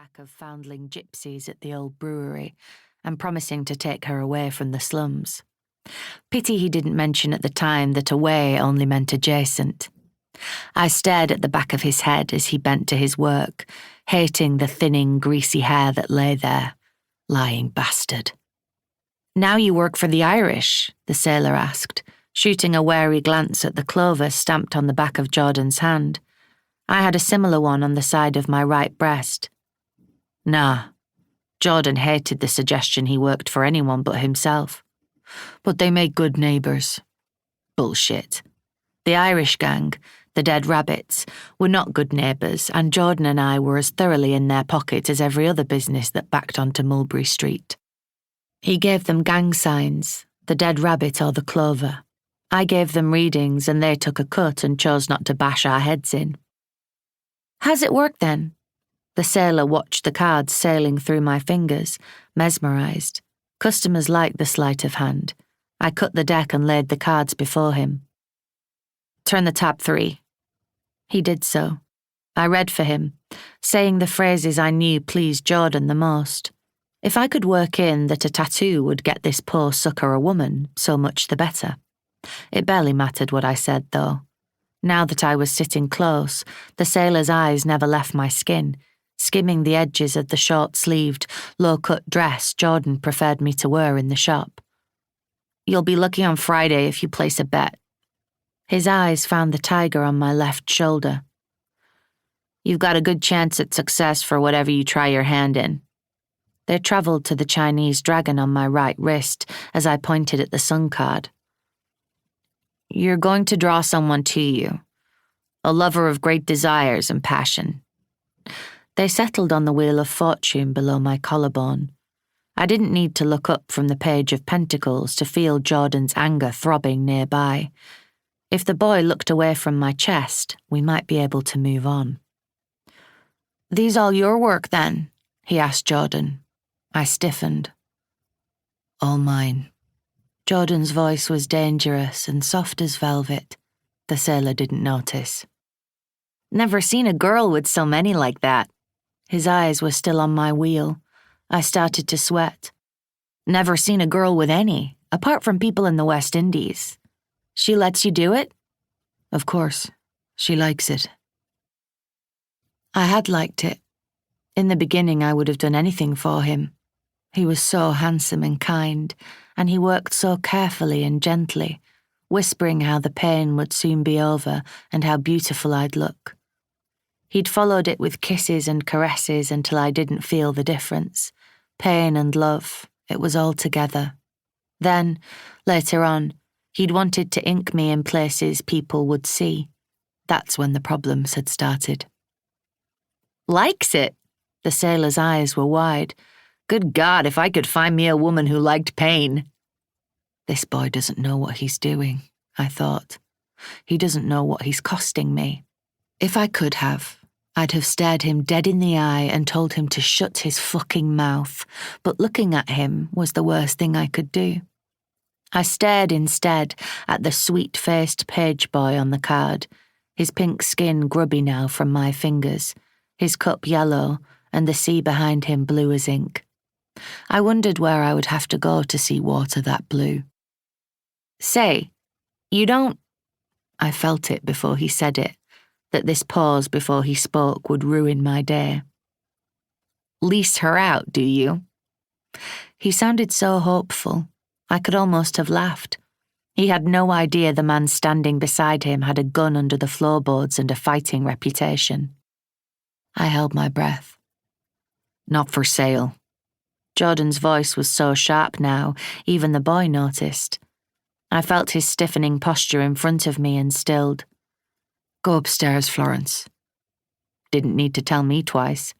pack of foundling gypsies at the old brewery and promising to take her away from the slums. Pity he didn't mention at the time that away only meant adjacent. I stared at the back of his head as he bent to his work, hating the thinning, greasy hair that lay there. Lying bastard. "Now you work for the Irish?" the sailor asked, shooting a wary glance at the clover stamped on the back of Jordan's hand. I had a similar one on the side of my right breast. Nah. Jordan hated the suggestion he worked for anyone but himself. But they make good neighbours. Bullshit. The Irish gang, the Dead Rabbits, were not good neighbours, and Jordan and I were as thoroughly in their pocket as every other business that backed onto Mulberry Street. He gave them gang signs, the Dead Rabbit or the Clover. I gave them readings and they took a cut and chose not to bash our heads in. "How's it work then?" The sailor watched the cards sailing through my fingers, mesmerised. Customers liked the sleight of hand. I cut the deck and laid the cards before him. "Turn the tab 3. He did so. I read for him, saying the phrases I knew pleased Jordan the most. If I could work in that a tattoo would get this poor sucker a woman, so much the better. It barely mattered what I said, though. Now that I was sitting close, the sailor's eyes never left my skin, skimming the edges of the short-sleeved, low-cut dress Jordan preferred me to wear in the shop. "You'll be lucky on Friday if you place a bet." His eyes found the tiger on my left shoulder. "You've got a good chance at success for whatever you try your hand in." They travelled to the Chinese dragon on my right wrist as I pointed at the sun card. "You're going to draw someone to you, a lover of great desires and passion." They settled on the Wheel of Fortune below my collarbone. I didn't need to look up from the Page of Pentacles to feel Jordan's anger throbbing nearby. If the boy looked away from my chest, we might be able to move on. "These all your work, then?" he asked Jordan. I stiffened. "All mine." Jordan's voice was dangerous and soft as velvet. The sailor didn't notice. "Never seen a girl with so many like that." His eyes were still on my wheel. I started to sweat. "Never seen a girl with any, apart from people in the West Indies. She lets you do it?" "Of course. She likes it." I had liked it. In the beginning, I would have done anything for him. He was so handsome and kind, and he worked so carefully and gently, whispering how the pain would soon be over and how beautiful I'd look. He'd followed it with kisses and caresses until I didn't feel the difference. Pain and love, it was all together. Then, later on, he'd wanted to ink me in places people would see. That's when the problems had started. "Likes it?" The sailor's eyes were wide. "Good God, if I could find me a woman who liked pain." This boy doesn't know what he's doing, I thought. He doesn't know what he's costing me. If I could have, I'd have stared him dead in the eye and told him to shut his fucking mouth, but looking at him was the worst thing I could do. I stared instead at the sweet-faced page boy on the card, his pink skin grubby now from my fingers, his cup yellow, and the sea behind him blue as ink. I wondered where I would have to go to see water that blue. "Say, you don't—" I felt it before he said it, that this pause before he spoke would ruin my day. "Lease her out, do you?" He sounded so hopeful. I could almost have laughed. He had no idea the man standing beside him had a gun under the floorboards and a fighting reputation. I held my breath. "Not for sale." Jordan's voice was so sharp now, even the boy noticed. I felt his stiffening posture in front of me and stilled. "Go upstairs, Florence." Didn't need to tell me twice.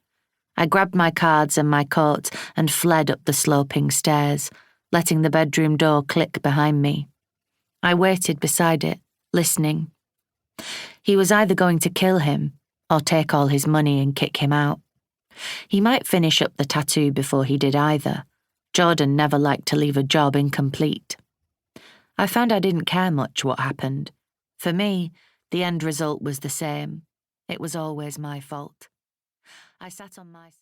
I grabbed my cards and my coat and fled up the sloping stairs, letting the bedroom door click behind me. I waited beside it, listening. He was either going to kill him or take all his money and kick him out. He might finish up the tattoo before he did either. Jordan never liked to leave a job incomplete. I found I didn't care much what happened. For me, the end result was the same. It was always my fault. I sat on my side.